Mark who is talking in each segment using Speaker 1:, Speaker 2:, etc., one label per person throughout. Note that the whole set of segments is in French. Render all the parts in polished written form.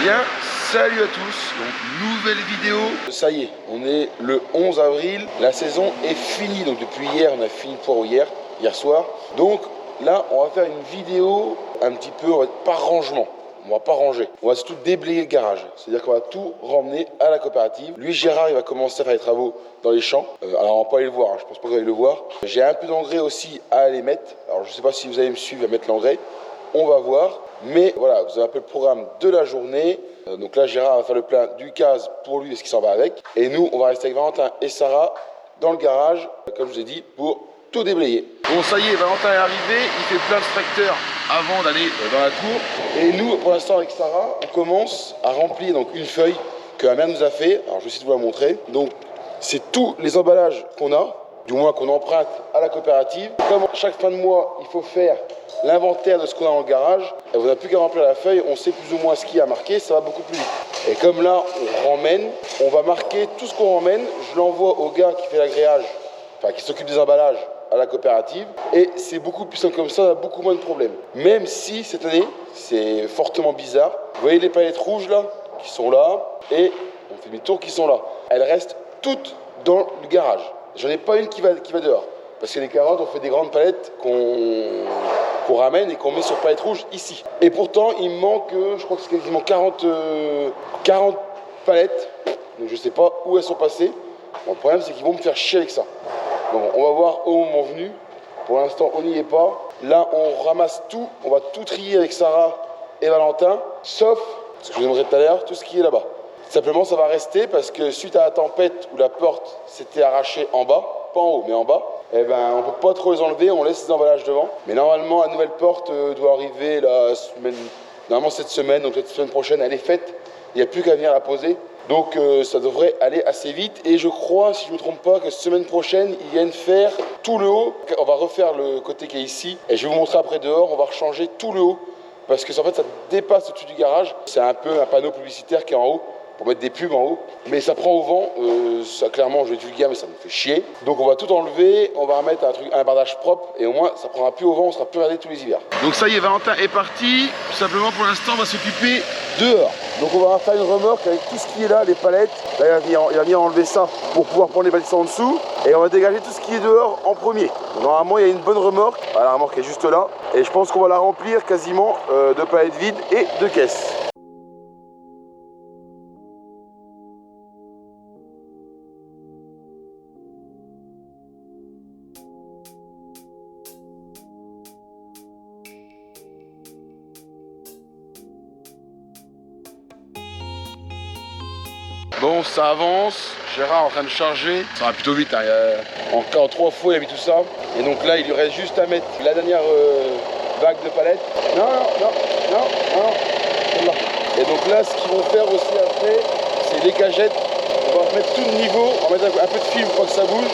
Speaker 1: Bien, salut à tous, donc nouvelle vidéo. Ça y est, on est le 11 avril, la saison est finie. Donc depuis hier, on a fini le poireau hier soir. Donc là, on va faire une vidéo un petit peu, on va pas rangement. On va pas ranger, on va surtout déblayer le garage. C'est-à-dire qu'on va tout ramener à la coopérative. Lui, Gérard, il va commencer à faire les travaux dans les champs. Alors on va pas aller le voir, hein. Je pense pas que vous allez le voir. J'ai un peu d'engrais aussi à aller mettre. Alors je sais pas si vous allez me suivre à mettre l'engrais. On va voir. Mais voilà, vous avez un peu le programme de la journée. Donc là, Gérard va faire le plein du gaz pour lui parce qu'il s'en va avec. Et nous, on va rester avec Valentin et Sarah dans le garage, comme je vous ai dit, pour tout déblayer. Bon, ça y est, Valentin est arrivé. Il fait plein de tracteurs avant d'aller dans la tour. Et nous, pour l'instant, avec Sarah, on commence à remplir donc une feuille que la mère nous a fait. Alors, je vais essayer de vous la montrer. Donc, c'est tous les emballages qu'on a, du moins qu'on emprunte à la coopérative. Comme chaque fin de mois, il faut faire l'inventaire de ce qu'on a dans le garage. Et vous n'avez plus qu'à remplir la feuille, on sait plus ou moins ce qu'il y a marqué, ça va beaucoup plus vite. Et comme là, on ramène, on va marquer tout ce qu'on ramène. Je l'envoie au gars qui fait l'agréage, enfin qui s'occupe des emballages à la coopérative. Et c'est beaucoup plus simple comme ça, on a beaucoup moins de problèmes. Même si cette année, c'est fortement bizarre. Vous voyez les palettes rouges là, qui sont là, et on fait demi-tour, qui sont là. Elles restent toutes dans le garage. J'en ai pas une qui va dehors. Parce que les carottes, on fait des grandes palettes qu'on ramène et qu'on met sur palettes rouges ici. Et pourtant, il me manque, je crois que c'est quasiment 40 palettes. Donc je sais pas où elles sont passées. Bon, le problème, c'est qu'ils vont me faire chier avec ça. Donc on va voir au moment venu. Pour l'instant, on n'y est pas. Là, on ramasse tout. On va tout trier avec Sarah et Valentin. Sauf, ce que je vous aimerais tout à l'heure, tout ce qui est là-bas. Simplement, ça va rester parce que suite à la tempête où la porte s'était arrachée en bas, pas en haut, mais en bas, eh ben, on ne peut pas trop les enlever, on laisse les emballages devant. Mais normalement, la nouvelle porte doit arriver normalement cette semaine, donc cette semaine prochaine, elle est faite. Il n'y a plus qu'à venir la poser. Donc ça devrait aller assez vite. Et je crois, si je ne me trompe pas, que semaine prochaine, ils viennent faire tout le haut. On va refaire le côté qui est ici. Et je vais vous montrer après dehors, on va rechanger tout le haut. Parce que en fait, ça dépasse au-dessus du garage. C'est un peu un panneau publicitaire qui est en haut, pour mettre des pubs en haut, mais ça prend au vent, ça clairement je vais être vulgaire mais ça me fait chier. Donc on va tout enlever, on va remettre un bardage propre et au moins ça prendra plus au vent, on sera plus regardé tous les hivers. Donc ça y est, Valentin est parti, tout simplement pour l'instant on va s'occuper dehors. Donc on va faire une remorque avec tout ce qui est là, les palettes, là il va venir enlever ça pour pouvoir prendre les palettes en dessous et on va dégager tout ce qui est dehors en premier. Donc, normalement il y a une bonne remorque, la remorque est juste là et je pense qu'on va la remplir quasiment de palettes vides et de caisses. Bon, ça avance, Gérard est en train de charger, ça va plutôt vite, hein. Encore 3 fois il a mis tout ça. Et donc là, il lui reste juste à mettre la dernière vague de palettes. Non, celle-là. Et donc là, ce qu'ils vont faire aussi après, c'est les cagettes. On va mettre tout de niveau, on va mettre un peu de film pour que ça bouge.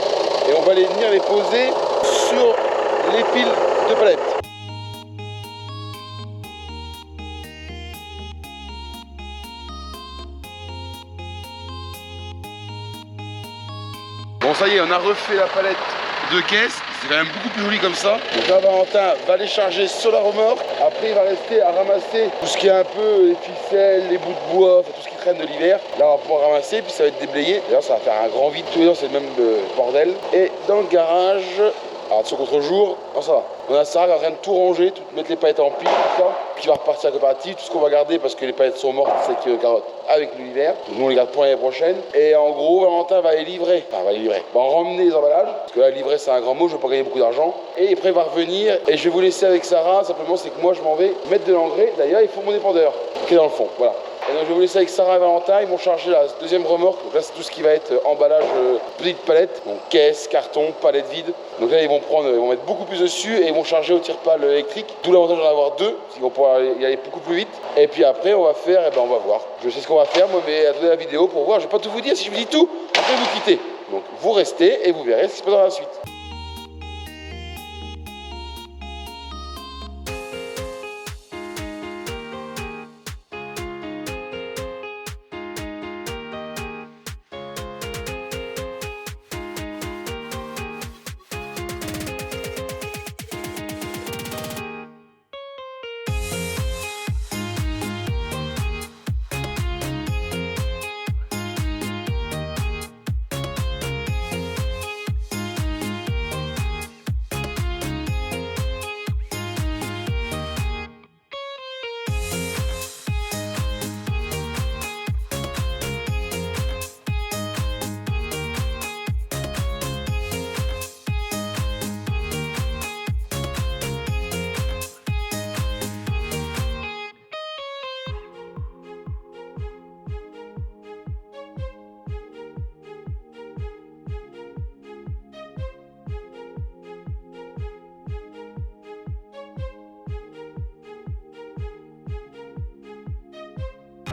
Speaker 1: Et on va venir les poser sur les piles de palettes. Bon, ça y est, on a refait la palette de caisse. C'est quand même beaucoup plus joli comme ça. Donc là, Valentin va les charger sur la remorque. Après, il va rester à ramasser tout ce qui est un peu les ficelles, les bouts de bois, enfin, tout ce qui traîne de l'hiver. Là, on va pouvoir ramasser, puis ça va être déblayé. D'ailleurs, ça va faire un grand vide. Tous les ans, c'est le même bordel. Et dans le garage, alors de ce contre-jour, non, ça va. On a Sarah qui est en train de tout ranger, mettre les palettes en pile, tout ça, qui va repartir à la coopérative. Tout ce qu'on va garder parce que les palettes sont mortes, c'est qu'il y a carottes avec l'hiver. Nous, on les garde pour l'année prochaine. Et en gros, Valentin va les livrer. Enfin, va les livrer. Va remmener les emballages. Parce que là, livrer, c'est un grand mot, je ne veux pas gagner beaucoup d'argent. Et après, il va revenir. Et je vais vous laisser avec Sarah. Simplement, c'est que moi, je m'en vais mettre de l'engrais. D'ailleurs, il faut mon épandeur qui est dans le fond. Voilà. Et donc je vais vous laisser avec Sarah et Valentin, ils vont charger la deuxième remorque. Donc là c'est tout ce qui va être emballage petite palette, donc caisse, carton, palette vide. Donc là ils vont mettre beaucoup plus dessus et ils vont charger au tire-pale électrique. D'où l'avantage d'en avoir deux, parce qu'ils vont pouvoir y aller beaucoup plus vite. Et puis après on va faire, on va voir. Je sais ce qu'on va faire moi, mais attendez la vidéo pour voir. Je vais pas tout vous dire, si je vous dis tout, après vous quittez. Donc vous restez et vous verrez ce qui se passe dans la suite.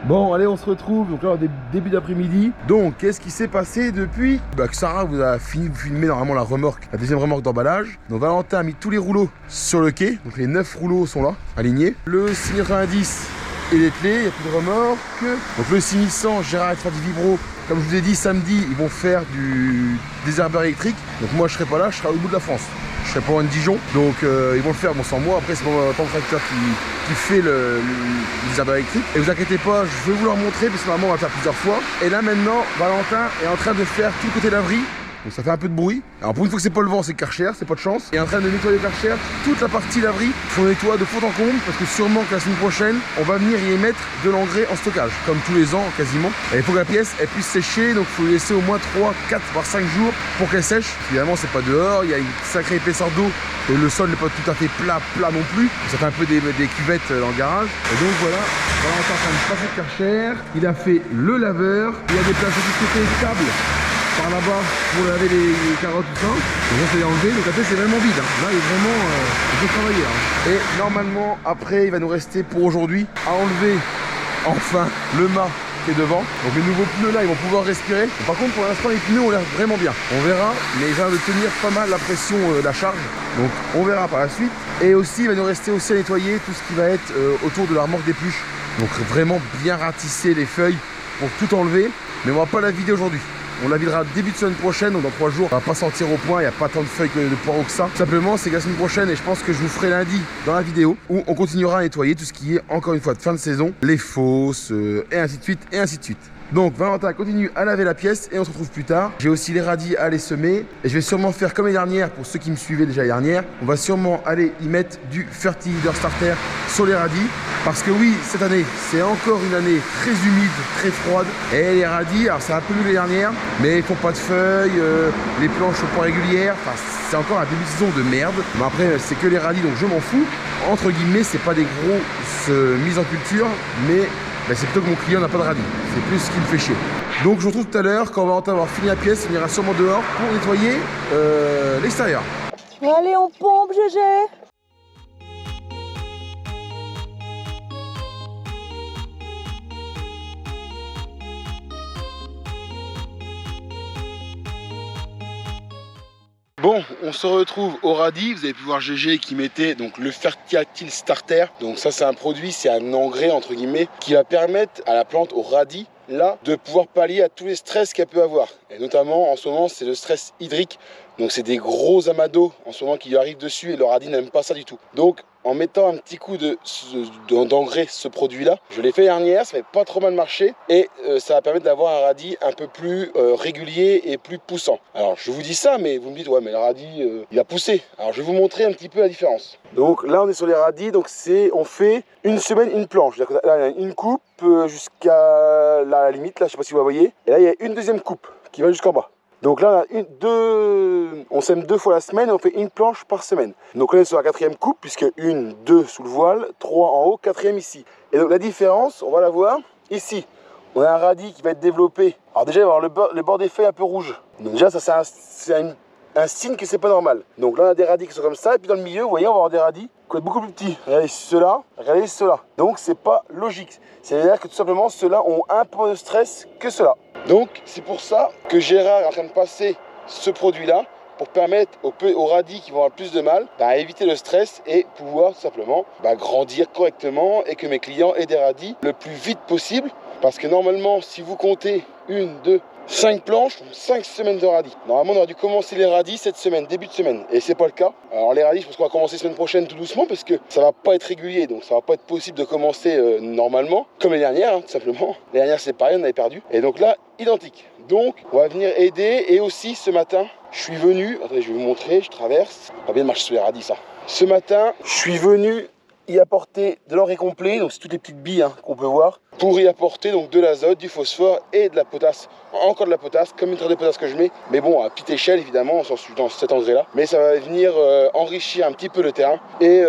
Speaker 1: Bon, allez, on se retrouve. Donc là, début d'après-midi. Donc, qu'est-ce qui s'est passé depuis que Sarah vous a fini de filmer normalement la remorque, la deuxième remorque d'emballage. Donc, Valentin a mis tous les rouleaux sur le quai. Donc, les 9 rouleaux sont là, alignés. Le 690 est dételé, il n'y a plus de remorque. Donc, le 6100, Gérard va faire du vibro. Comme je vous ai dit, samedi, ils vont faire du désherbeur électrique. Donc, moi, je serai pas là, je serai au bout de la France. Je serai pas loin de Dijon, donc ils vont le faire, bon sans moi, après c'est mon tracteur qui fait le désherbeur électrique. Et vous inquiétez pas, je vais vous le montrer parce que normalement on va le faire plusieurs fois. Et là maintenant, Valentin est en train de faire tout le côté laverie. Donc ça fait un peu de bruit. Alors pour une fois que c'est pas le vent, c'est Karcher, c'est pas de chance. Il est en train de nettoyer Karcher, toute la partie laverie. Il faut nettoyer de fond en comble parce que sûrement que la semaine prochaine, on va venir y émettre de l'engrais en stockage, comme tous les ans quasiment. Et il faut que la pièce elle puisse sécher, donc il faut lui laisser au moins 3, 4 voire 5 jours pour qu'elle sèche. Évidemment c'est pas dehors, il y a une sacrée épaisseur d'eau et le sol n'est pas tout à fait plat non plus. Ça fait un peu des cuvettes dans le garage. Et donc voilà, Valentin est en train de passer de Karcher. Il a fait le laveur, il y a des places de côté câbles par là-bas pour laver les carottes, tout ça. Donc on s'est enlevé, donc après c'est vraiment vide. Là il est vraiment, il faut travailler. Et normalement après il va nous rester pour aujourd'hui à enlever enfin le mât qui est devant. Donc les nouveaux pneus là ils vont pouvoir respirer. Par contre pour l'instant les pneus ont l'air vraiment bien. On verra, mais il va de tenir pas mal la pression, la charge. Donc on verra par la suite. Et aussi il va nous rester aussi à nettoyer tout ce qui va être autour de la remorque des pluches. Donc vraiment bien ratisser les feuilles pour tout enlever. Mais on va pas la vider aujourd'hui. On la videra début de semaine prochaine, donc dans 3 jours. On va pas sentir au point, il n'y a pas tant de feuilles de poireaux que ça. Tout simplement, c'est que la semaine prochaine, et je pense que je vous ferai lundi dans la vidéo, où on continuera à nettoyer tout ce qui est, encore une fois, de fin de saison, les fosses, et ainsi de suite, et ainsi de suite. Donc Valentin continue à laver la pièce et on se retrouve plus tard. J'ai aussi les radis à aller semer et je vais sûrement faire comme les dernières, pour ceux qui me suivaient déjà les dernières, on va sûrement aller y mettre du fertilizer starter sur les radis. Parce que oui, cette année, c'est encore une année très humide, très froide. Et les radis, alors c'est un peu mieux que les dernières, mais ils font pas de feuilles, les planches sont pas régulières. Enfin, c'est encore un début de saison de merde. Mais après, c'est que les radis, donc je m'en fous. Entre guillemets, c'est pas des grosses mises en culture, mais c'est plutôt que mon client n'a pas de radis. C'est plus ce qui me fait chier. Donc je vous retrouve tout à l'heure, quand on va avoir fini la pièce, on ira sûrement dehors pour nettoyer l'extérieur.
Speaker 2: Allez, on pompe, GG.
Speaker 1: Bon, on se retrouve au radis. Vous avez pu voir GG qui mettait donc le Fertiatil Starter. Donc ça c'est un produit, c'est un engrais entre guillemets qui va permettre à la plante, au radis, là, de pouvoir pallier à tous les stress qu'elle peut avoir. Et notamment en ce moment c'est le stress hydrique. Donc c'est des gros amas d'eau en ce moment qui lui arrivent dessus et le radis n'aime pas ça du tout. Donc en mettant un petit coup d'engrais ce produit-là, je l'ai fait dernière, ça fait pas trop mal marcher et ça va permettre d'avoir un radis un peu plus régulier et plus poussant. Alors je vous dis ça, mais vous me dites ouais mais le radis il a poussé. Alors je vais vous montrer un petit peu la différence. Donc là on est sur les radis, donc on fait une semaine une planche. Là il y a une coupe jusqu'à la limite, là je sais pas si vous la voyez, et là il y a une deuxième coupe qui va jusqu'en bas. Donc là, on sème 2 fois la semaine et on fait une planche par semaine. Donc là, on est sur la 4e coupe, puisque 1, 2 sous le voile, 3 en haut, 4e ici. Et donc la différence, on va la voir ici. On a un radis qui va être développé. Alors déjà, il va avoir le bord des feuilles un peu rouge. Donc déjà, ça c'est un signe que c'est pas normal. Donc là, on a des radis qui sont comme ça. Et puis dans le milieu, vous voyez, on va avoir des radis qui vont être beaucoup plus petits. Regardez ceux-là, regardez ceux-là. Donc c'est pas logique. C'est-à-dire que tout simplement, ceux-là ont un peu de stress que ceux-là. Donc c'est pour ça que Gérard est en train de passer ce produit-là pour permettre aux radis qui vont avoir plus de mal à éviter le stress et pouvoir tout simplement grandir correctement et que mes clients aient des radis le plus vite possible. Parce que normalement, si vous comptez 1, 2, 5 planches, 5 semaines de radis. Normalement, on aurait dû commencer les radis cette semaine, début de semaine. Et c'est pas le cas. Alors les radis, je pense qu'on va commencer semaine prochaine tout doucement parce que ça va pas être régulier. Donc ça va pas être possible de commencer normalement. Comme les dernières, tout simplement. Les dernières, c'est pareil, on avait perdu. Et donc là, identique. Donc, on va venir aider. Et aussi, ce matin, je suis venu... Attendez, je vais vous montrer, je traverse. Pas bien de marcher sur les radis, ça. Ce matin, je suis venu y apporter de l'engrais complet, donc c'est toutes les petites billes qu'on peut voir, pour y apporter donc de l'azote, du phosphore et de la potasse, encore de la potasse, comme une traite de potasse que je mets, mais bon à petite échelle évidemment, dans cet engrais là, mais ça va venir enrichir un petit peu le terrain et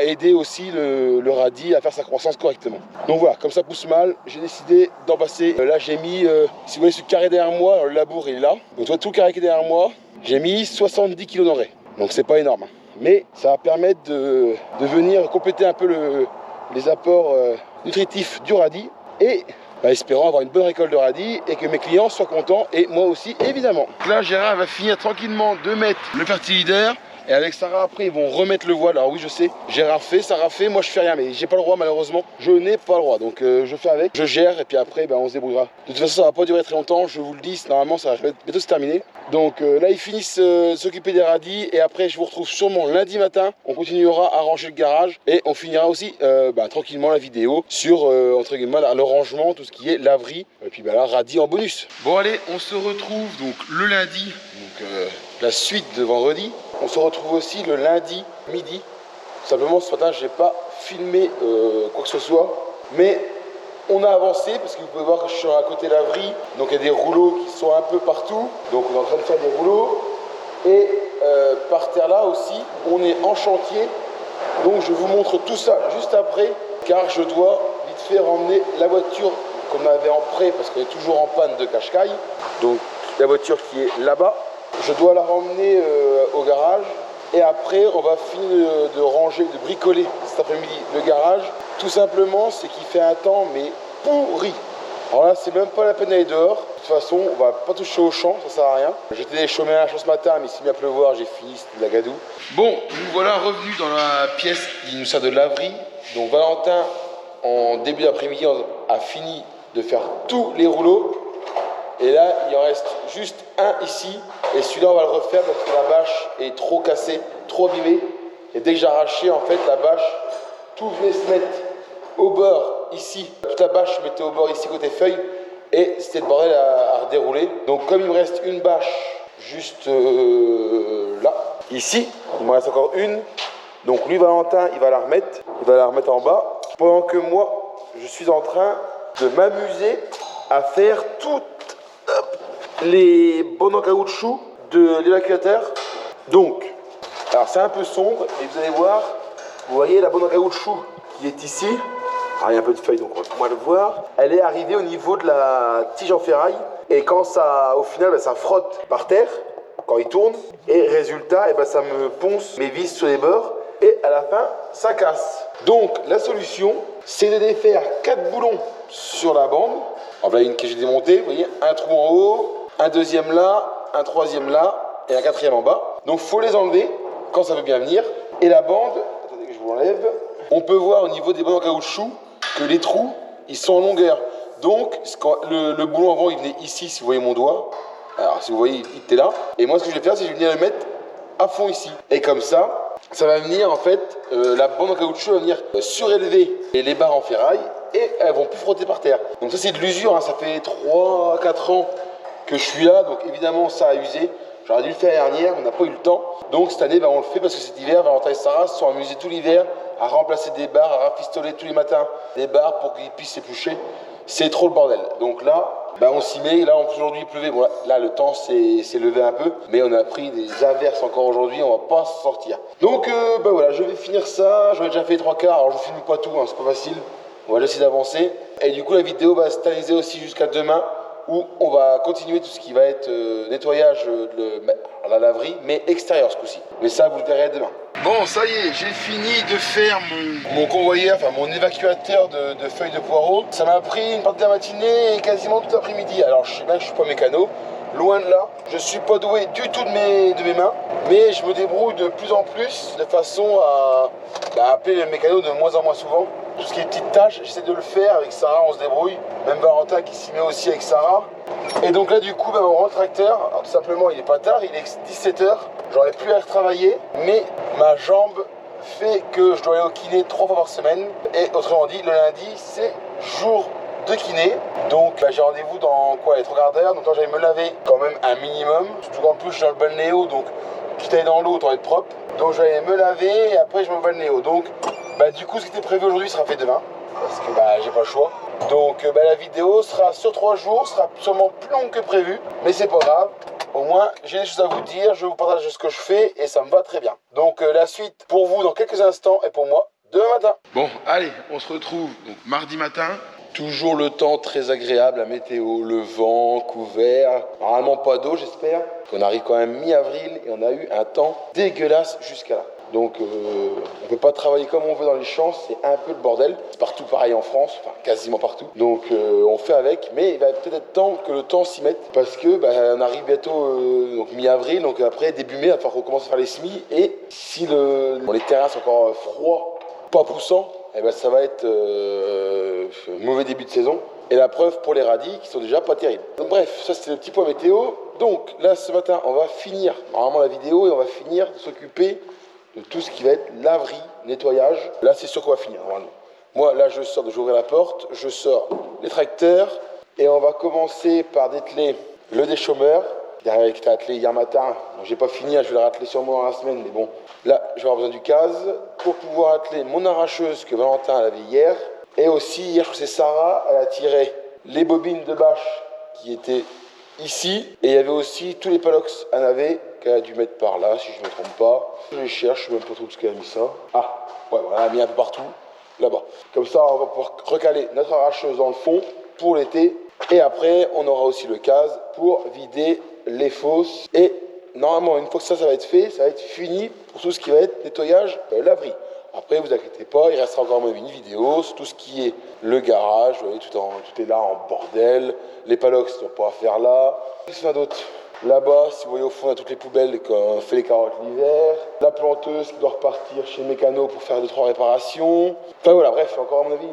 Speaker 1: aider aussi le radis à faire sa croissance correctement. Donc voilà, comme ça pousse mal, j'ai décidé d'en passer, là j'ai mis, si vous voyez ce carré derrière moi, alors le labour il est là, donc tout le carré qui est derrière moi, j'ai mis 70 kg d'engrais, donc c'est pas énorme. Mais ça va permettre de venir compléter un peu les apports nutritifs du radis et espérant avoir une bonne récolte de radis et que mes clients soient contents et moi aussi évidemment. Là Gérard va finir tranquillement de mettre le fertilisaire. Et avec Sarah après ils vont remettre le voile. Alors oui je sais, Gérard fait, Sarah fait, moi je fais rien, mais j'ai pas le droit malheureusement. Je n'ai pas le droit, donc je fais avec, je gère et puis après on se débrouillera. De toute façon ça va pas durer très longtemps, je vous le dis, normalement ça va bientôt se terminer. Donc là ils finissent de s'occuper des radis et après je vous retrouve sûrement lundi matin. On continuera à ranger le garage et on finira aussi tranquillement la vidéo sur entre guillemets le rangement, tout ce qui est laverie. Et puis là radis en bonus. Bon allez, on se retrouve donc le lundi, donc la suite de vendredi. On se retrouve aussi le lundi midi. Simplement ce matin je n'ai pas filmé quoi que ce soit, mais on a avancé parce que vous pouvez voir que je suis à côté de laverie, donc il y a des rouleaux qui sont un peu partout, donc on est en train de faire des rouleaux et par terre là aussi on est en chantier, donc je vous montre tout ça juste après car je dois vite fait ramener la voiture qu'on avait en prêt parce qu'on est toujours en panne de Qashqai, donc la voiture qui est là-bas, je dois la ramener au garage. Et après, on va finir de ranger, de bricoler cet après-midi le garage. Tout simplement, c'est qu'il fait un temps, mais pourri. Alors là, c'est même pas la peine d'aller dehors. De toute façon, on va pas toucher au champ, ça sert à rien. J'étais des chômeurs à la ce matin, mais s'il vient pleuvoir, j'ai fini, c'était de la gadoue. Bon, nous voilà revenus dans la pièce qui nous sert de laverie. Donc Valentin, en début d'après-midi, a fini de faire tous les rouleaux. Et là, il en reste juste un ici. Et celui-là, on va le refaire parce que la bâche est trop cassée, trop abîmée. Et dès que j'ai arraché, en fait, la bâche, tout venait se mettre au bord ici. Toute la bâche se mettait au bord ici, côté feuille. Et c'était le bordel à redérouler. Donc, comme il me reste une bâche juste là, ici, il me reste encore une. Donc, lui, Valentin, il va la remettre. Il va la remettre en bas. Pendant que moi, je suis en train de m'amuser à faire toutes les bonnes en caoutchouc de l'évacuateur. Donc, alors c'est un peu sombre et vous allez voir, vous voyez la bonne en caoutchouc qui est ici. Alors il y a un peu de feuilles donc on va pouvoir le voir. Elle est arrivée au niveau de la tige en ferraille et quand ça, au final, ça frotte par terre quand il tourne et résultat, ça me ponce mes vis sur les bords et à la fin, ça casse. Donc la solution, c'est de défaire 4 boulons sur la bande. Alors là, une que j'ai démontée, vous voyez, un trou en haut, un deuxième là, un troisième là et un quatrième en bas. Donc il faut les enlever quand ça veut bien venir. Et la bande, attendez que je vous l'enlève, on peut voir au niveau des bandes en caoutchouc que les trous, ils sont en longueur. Donc le boulon avant, il venait ici, si vous voyez mon doigt. Alors si vous voyez, il était là. Et moi, ce que je vais faire, c'est que je vais venir le mettre à fond ici. Et comme ça va venir en fait, la bande en caoutchouc va venir surélever les barres en ferraille et elles vont plus frotter par terre. Donc ça c'est de l'usure, hein. Ça fait 3-4 ans que je suis là, donc évidemment ça a usé. J'aurais dû le faire l'année dernière, on n'a pas eu le temps. Donc cette année on le fait parce que cet hiver, Valentin et Sarah se sont amusés tout l'hiver à remplacer des barres, à rafistoler tous les matins des barres pour qu'ils puissent s'éplucher. C'est trop le bordel. Donc là, on s'y met. Là aujourd'hui il pleuvait, bon, là le temps s'est levé un peu, mais on a pris des averses encore aujourd'hui, on va pas s'en sortir. Donc voilà, je vais finir ça, j'en ai déjà fait 3/4, alors je filme pas tout, hein, c'est pas facile. On va essayer d'avancer. Et du coup, la vidéo va se stabiliser aussi jusqu'à demain où on va continuer tout ce qui va être nettoyage de la laverie, mais extérieur ce coup-ci. Mais ça, vous le verrez demain. Bon, ça y est, j'ai fini de faire mon convoyeur, enfin mon évacuateur de feuilles de poireaux. Ça m'a pris une partie de la matinée et quasiment tout l'après-midi. Alors, je sais bien que je suis pas mécano. Loin de là, je suis pas doué du tout de mes mains, mais je me débrouille de plus en plus de façon à appeler le mécano de moins en moins souvent. Tout ce qui est petites tâches, j'essaie de le faire avec Sarah, on se débrouille. Même Valentin qui s'y met aussi avec Sarah. Et donc là du coup, on rend le tracteur. Alors tout simplement, il est pas tard, il est 17h. J'aurais pu aller retravailler, mais ma jambe fait que je dois aller au kiné 3 fois par semaine. Et autrement dit, le lundi, c'est jour de kiné. Donc j'ai rendez-vous dans les 3 quarts d'heure. Donc là, j'allais me laver quand même un minimum. Surtout qu'en plus, je suis dans le balnéo, donc quitte à aller dans l'eau, autant être propre. Donc j'allais me laver et après, je me balnéo. Donc du coup, ce qui était prévu aujourd'hui sera fait demain. Parce que j'ai pas le choix. Donc la vidéo sera sur 3 jours, sera sûrement plus longue que prévu. Mais c'est pas grave. Au moins, j'ai des choses à vous dire, je vous partage ce que je fais et ça me va très bien. Donc la suite pour vous dans quelques instants et pour moi demain matin. Bon, allez, on se retrouve donc mardi matin. Toujours le temps très agréable, la météo, le vent, couvert. Normalement pas d'eau, j'espère. On arrive quand même mi-avril et on a eu un temps dégueulasse jusqu'à là. Donc on peut pas travailler comme on veut dans les champs, c'est un peu le bordel. C'est partout pareil en France, enfin quasiment partout. Donc on fait avec, mais il va peut-être être temps que le temps s'y mette parce que on arrive bientôt donc mi-avril, donc après début mai, il va falloir qu'on commence à faire les semis. Et si les terrains sont encore froids, pas poussants, ça va être mauvais début de saison. Et la preuve pour les radis qui sont déjà pas terribles. Donc bref, ça c'était le petit point météo. Donc là ce matin, on va finir normalement la vidéo et on va finir de s'occuper de tout ce qui va être laverie, nettoyage. Là c'est sûr qu'on va finir normalement. Moi là je sors, j'ouvre la porte, je sors les tracteurs et on va commencer par dételer le déchômeur. Qui était attelé hier matin. Bon, j'ai pas fini, je vais le rateler sûrement dans la semaine, mais bon. Là je vais avoir besoin du case pour pouvoir atteler mon arracheuse que Valentin a lavé hier. Et aussi, hier, je crois que c'est Sarah, elle a tiré les bobines de bâche qui étaient ici. Et il y avait aussi tous les palox à navet qu'elle a dû mettre par là, si je ne me trompe pas. Je les cherche, je ne sais même pas trop où elle a mis ça. Ah, ouais, voilà, elle a mis un peu partout, là-bas. Comme ça, on va pouvoir recaler notre arracheuse dans le fond pour l'été. Et après, on aura aussi le case pour vider les fosses. Et normalement, une fois que ça va être fait, ça va être fini pour tout ce qui va être nettoyage, laverie. Après, vous inquiétez pas, il restera encore même une vidéo sur tout ce qui est le garage. Vous voyez, tout est là en bordel. Les palox, ils n'ont pas à faire là. Qu'est-ce qu'il y a d'autre ? Là-bas, si vous voyez au fond, on a toutes les poubelles quand on fait les carottes l'hiver. La planteuse qui doit repartir chez Mécano pour faire 2-3 réparations. Enfin voilà, bref, encore à mon avis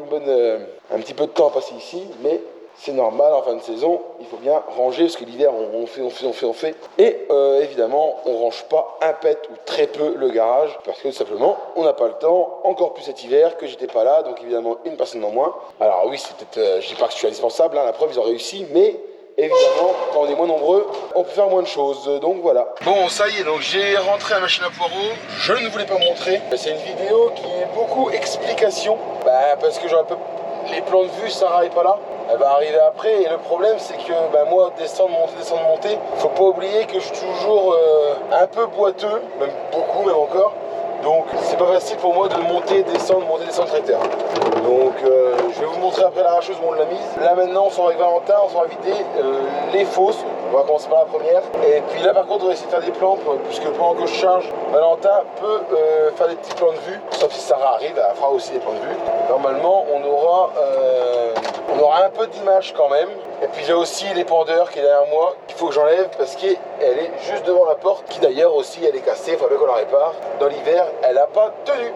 Speaker 1: un petit peu de temps à passer ici, mais c'est normal en fin de saison, il faut bien ranger parce que l'hiver on fait. Et évidemment, on range pas un pet ou très peu le garage parce que tout simplement, on n'a pas le temps, encore plus cet hiver que j'étais pas là, donc évidemment une personne en moins. Alors oui, c'est peut-être, je dis pas que je suis indispensable, la preuve ils ont réussi, mais évidemment, quand on est moins nombreux, on peut faire moins de choses, donc voilà. Bon, ça y est, donc j'ai rentré la machine à poireaux, je ne voulais pas montrer, c'est une vidéo qui est beaucoup explication, parce que j'ai un peu les plans de vue, Sarah est pas là. Elle va arriver après et le problème c'est que moi descendre, monter, faut pas oublier que je suis toujours un peu boiteux, même beaucoup même encore. Donc c'est pas facile pour moi de monter, descendre tracteur. Donc je vais vous montrer après l'arracheuse où on l'a mise. Là maintenant on sera avec Valentin, on sera vider les fosses. On va commencer par la première. Et puis là par contre on va essayer de faire des plans puisque pendant que je charge, Valentin peut faire des petits plans de vue. Sauf si Sarah arrive, elle fera aussi des plans de vue. Normalement on aura un peu d'image quand même. Et puis j'ai aussi l'épandeur qui est derrière moi qu'il faut que j'enlève parce qu'elle est juste devant la porte qui d'ailleurs aussi elle est cassée, il faudrait qu'on la répare. Dans l'hiver elle n'a pas tenu.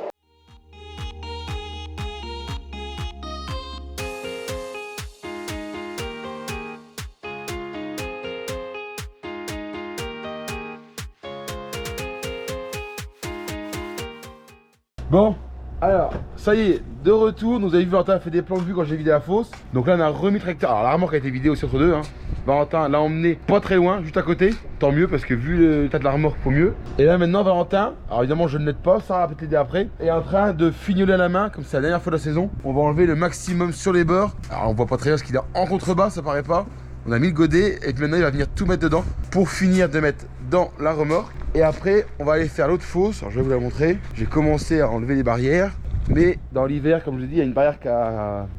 Speaker 1: Bon, alors, ça y est, de retour, nous avez vu Valentin a fait des plans de vue quand j'ai vidé la fosse. Donc là on a remis le tracteur, alors la remorque a été vidée aussi entre deux, hein. Valentin l'a emmené pas très loin, juste à côté. Tant mieux parce que vu l'état de la remorque, faut mieux. Et là maintenant Valentin, alors évidemment je ne l'aide pas, ça va peut-être l'aider après, est en train de fignoler à la main, comme c'est la dernière fois de la saison. On va enlever le maximum sur les bords. Alors on voit pas très bien ce qu'il est en contrebas, ça paraît pas. On a mis le godet et puis maintenant il va venir tout mettre dedans pour finir de mettre dans la remorque. Et après on va aller faire l'autre fosse, alors je vais vous la montrer. J'ai commencé à enlever les barrières. Mais dans l'hiver, comme je l'ai dit, il y a une barrière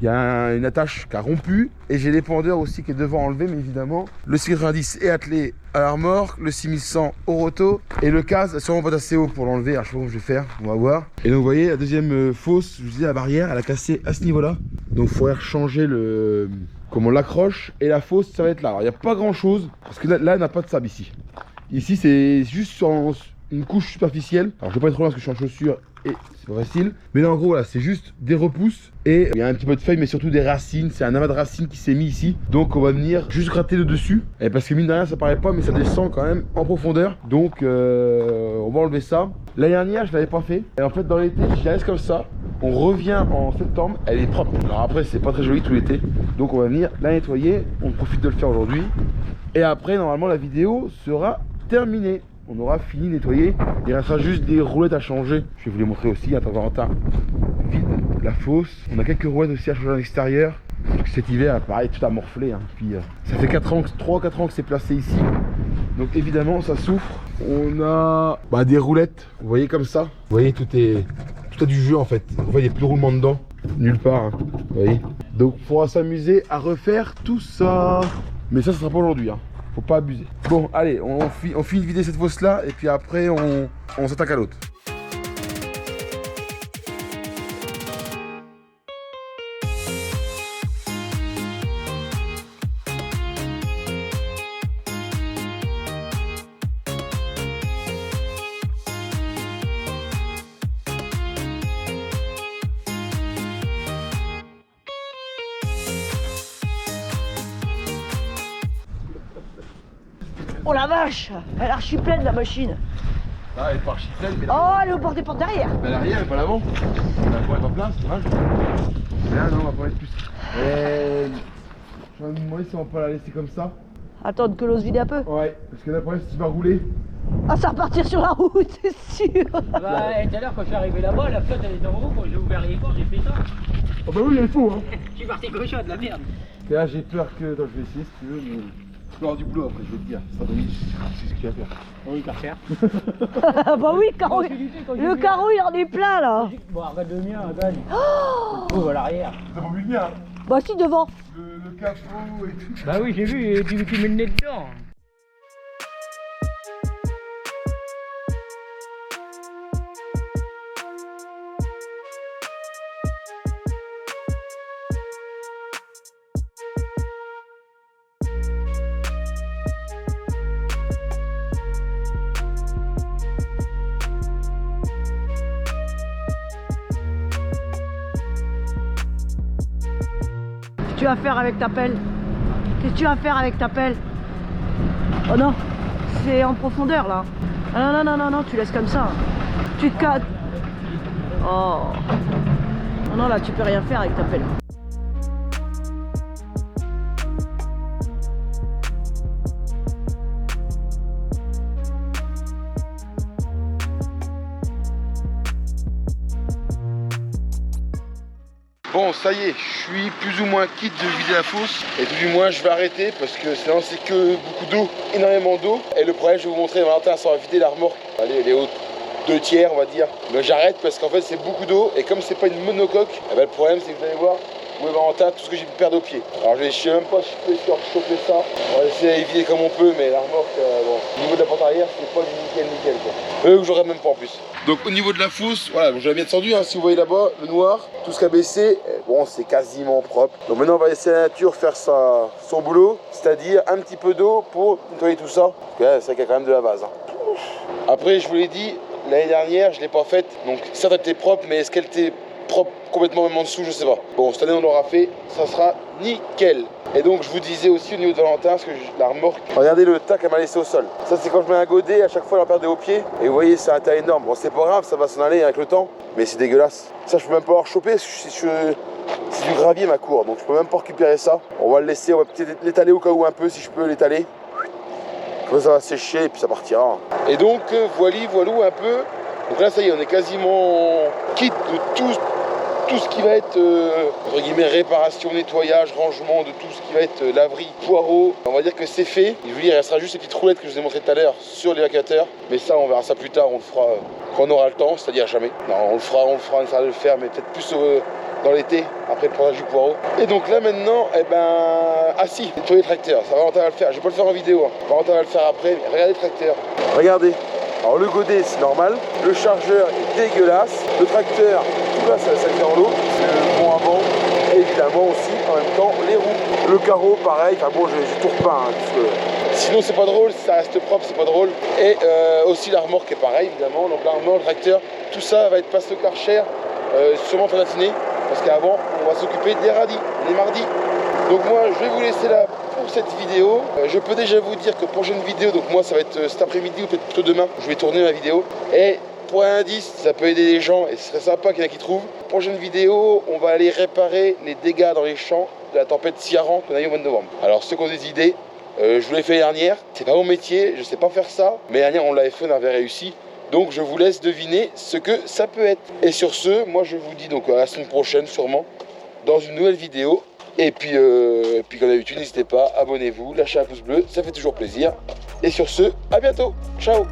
Speaker 1: il y a une attache qui a rompu. Et j'ai l'épandeur aussi qui est devant enlevé, mais évidemment, le 690 est attelé à la remorque, le 6100 au roto. Et le case, sûrement pas assez haut pour l'enlever. Alors je sais pas comment je vais faire, on va voir. Et donc vous voyez, la deuxième fosse, je vous disais, la barrière, elle a cassé à ce niveau-là. Donc il faudrait changer comment on l'accroche. Et la fosse, ça va être là. Alors il n'y a pas grand-chose, parce que là, elle n'a pas de sable ici. Ici, c'est juste sur une couche superficielle. Alors je vais pas être trop loin parce que je suis en chaussures et c'est pas facile. Mais là en gros là c'est juste des repousses et il y a un petit peu de feuilles mais surtout des racines. C'est un amas de racines qui s'est mis ici. Donc on va venir juste gratter le dessus. Et parce que mine de rien ça paraît pas mais ça descend quand même en profondeur. Donc on va enlever ça. L'année dernière je l'avais pas fait. Et en fait dans l'été je la laisse comme ça. On revient en septembre, elle est propre. Alors après c'est pas très joli tout l'été. Donc on va venir la nettoyer. On profite de le faire aujourd'hui. Et après normalement la vidéo sera terminée. On aura fini de nettoyer, il restera juste des roulettes à changer. Je vais vous les montrer aussi, attends Valentin vide la fosse. On a quelques roulettes aussi à changer à l'extérieur. Cet hiver, pareil, tout a morflé, hein. Puis, ça fait 3-4 ans que c'est placé ici. Donc évidemment ça souffre. On a des roulettes, vous voyez comme ça. Vous voyez tout a du jeu en fait. Vous voyez il n'y a plus de roulement dedans, nulle part, hein. Vous voyez. Donc il faudra s'amuser à refaire tout ça. Mais ça sera pas aujourd'hui, hein. Faut pas abuser. Bon allez, on finit de vider cette fosse là et puis après on s'attaque à l'autre.
Speaker 2: Oh la vache, elle est archi pleine la machine.
Speaker 1: Ah, elle est pas archi pleine, mais
Speaker 2: Oh, elle est au bord des portes derrière.
Speaker 1: mais l'arrière et pas l'avant. La voie est pas plein, c'est dommage. Là, non, on va pas mettre plus. Je vais me demander si on va pas la laisser comme ça.
Speaker 2: Attendre que l'eau se vide un peu.
Speaker 1: Ouais, parce que là, le problème, c'est que tu vas rouler.
Speaker 2: Ah, ça va repartir sur la route, c'est sûr.
Speaker 3: Bah, tout à l'heure, quand je suis arrivé là-bas, la flotte elle était en haut. Quand j'ai ouvert les portes, j'ai fait ça.
Speaker 1: Oh bah oui, il faut, hein.
Speaker 3: Je suis parti cochon de la merde.
Speaker 1: Et là, j'ai peur que. Attends, je vais essayer si tu veux, mais. Je vais avoir du boulot après, je vais te dire. Ça donne c'est ce qu'il y a à faire.
Speaker 3: Oui, qu'à faire.
Speaker 2: Bah oui, le carreau il en est plein là.
Speaker 3: Bon, regarde le mien, regarde. Oh, à l'arrière.
Speaker 1: T'as pas vu le mien?
Speaker 2: Bah si, devant.
Speaker 1: Le capot et tout.
Speaker 3: Bah oui, j'ai vu, et tu mets le nez dedans.
Speaker 2: Qu'est-ce que tu vas faire avec ta pelle? Qu'est-ce que tu vas faire avec ta pelle? Oh non, c'est en profondeur là. Ah non, non, non, non, non, tu laisses comme ça. Tu te casses. Oh. Non, non, là, tu peux rien faire avec ta pelle.
Speaker 1: Bon, ça y est, je suis plus ou moins quitte de vider la fosse. Et tout du moins, je vais arrêter parce que sinon, c'est que beaucoup d'eau, énormément d'eau. Et le problème, je vais vous montrer, Valentin, ça va vider la remorque. Allez, elle est haute. 2 tiers, on va dire. Mais j'arrête parce qu'en fait, c'est beaucoup d'eau. Et comme c'est pas une monocoque, eh ben, le problème, c'est que vous allez voir, où est Valentin, tout ce que j'ai pu perdre au pied. Alors, je sais même pas si je peux essayer de choper ça. On va essayer de vider comme on peut, mais la remorque, bon, au niveau de la porte arrière, c'est pas du nickel, quoi. J'aurais même pas en plus. Donc au niveau de la fosse, voilà, bon, je l'ai bien descendu, hein, si vous voyez là-bas, le noir, tout ce qui a baissé, bon, c'est quasiment propre. Donc maintenant, on va laisser la nature faire son boulot, c'est-à-dire un petit peu d'eau pour nettoyer tout ça. Parce que là, c'est vrai qu'il y a quand même de la base. Hein. Après, je vous l'ai dit, l'année dernière, je ne l'ai pas faite, donc certes, elle était propre, mais est-ce qu'elle était propre complètement même en dessous, je sais pas. Bon, cette année, on l'aura fait, ça sera nickel. Et donc, je vous disais aussi au niveau de Valentin, parce que la remorque, regardez le tas qu'elle m'a laissé au sol. Ça, c'est quand je mets un godet, à chaque fois, elle en perd au pied. Et vous voyez, c'est un tas énorme. Bon, c'est pas grave, ça va s'en aller avec le temps, mais c'est dégueulasse. Ça, je peux même pas en choper, parce que c'est du gravier, ma cour, donc je peux même pas récupérer ça. On va le laisser, on va peut-être l'étaler au cas où un peu, si je peux l'étaler. Comme ça va sécher, et puis ça partira. Et donc, voilou un peu. Donc là, ça y est, on est quasiment quitte de tout ce qui va être, entre guillemets, réparation, nettoyage, rangement de tout ce qui va être laverie, poireaux. On va dire que c'est fait. Je veux dire, il restera juste ces petites roulettes que je vous ai montrées tout à l'heure sur l'évacuateur. Mais ça, on verra ça plus tard, on le fera quand on aura le temps, c'est-à-dire jamais. Non, on le fera, on essaiera de le faire, mais peut-être plus dans l'été, après le prenage du poireau. Et donc là, maintenant, eh ben... Ah si, nettoyer le tracteur, ça Valentin va le faire. Je vais pas le faire en vidéo, hein. Valentin va le faire après, mais regardez le tracteur. Regardez. Alors le godet c'est normal, le chargeur est dégueulasse, le tracteur, tout là ça fait en l'eau, le pont avant, et évidemment aussi en même temps les roues. Le carreau pareil, enfin bon j'ai tout repeint, hein, parce que sinon c'est pas drôle, si ça reste propre c'est pas drôle. Et aussi la remorque est pareil évidemment, donc la remorque, le tracteur, tout ça va être passé au Karcher, sûrement fin matinée, parce qu'avant on va s'occuper des radis, on est mardi. Donc moi je vais vous laisser là pour cette vidéo. Je peux déjà vous dire que prochaine vidéo, donc moi ça va être cet après-midi ou peut-être plutôt demain, je vais tourner ma vidéo. Et pour un indice, ça peut aider les gens et ce serait sympa qu'il y en ait qui trouvent. Prochaine vidéo, on va aller réparer les dégâts dans les champs de la tempête Ciaran qu'on a eu au mois de novembre. Alors ceux qui ont des idées, je vous l'ai fait l'année dernière, c'est pas mon métier, je sais pas faire ça, mais l'année dernière on l'avait fait, on avait réussi. Donc je vous laisse deviner ce que ça peut être. Et sur ce, moi je vous dis donc à la semaine prochaine sûrement, dans une nouvelle vidéo. Et puis comme d'habitude, n'hésitez pas, abonnez-vous, lâchez un pouce bleu, ça fait toujours plaisir. Et sur ce, à bientôt, ciao.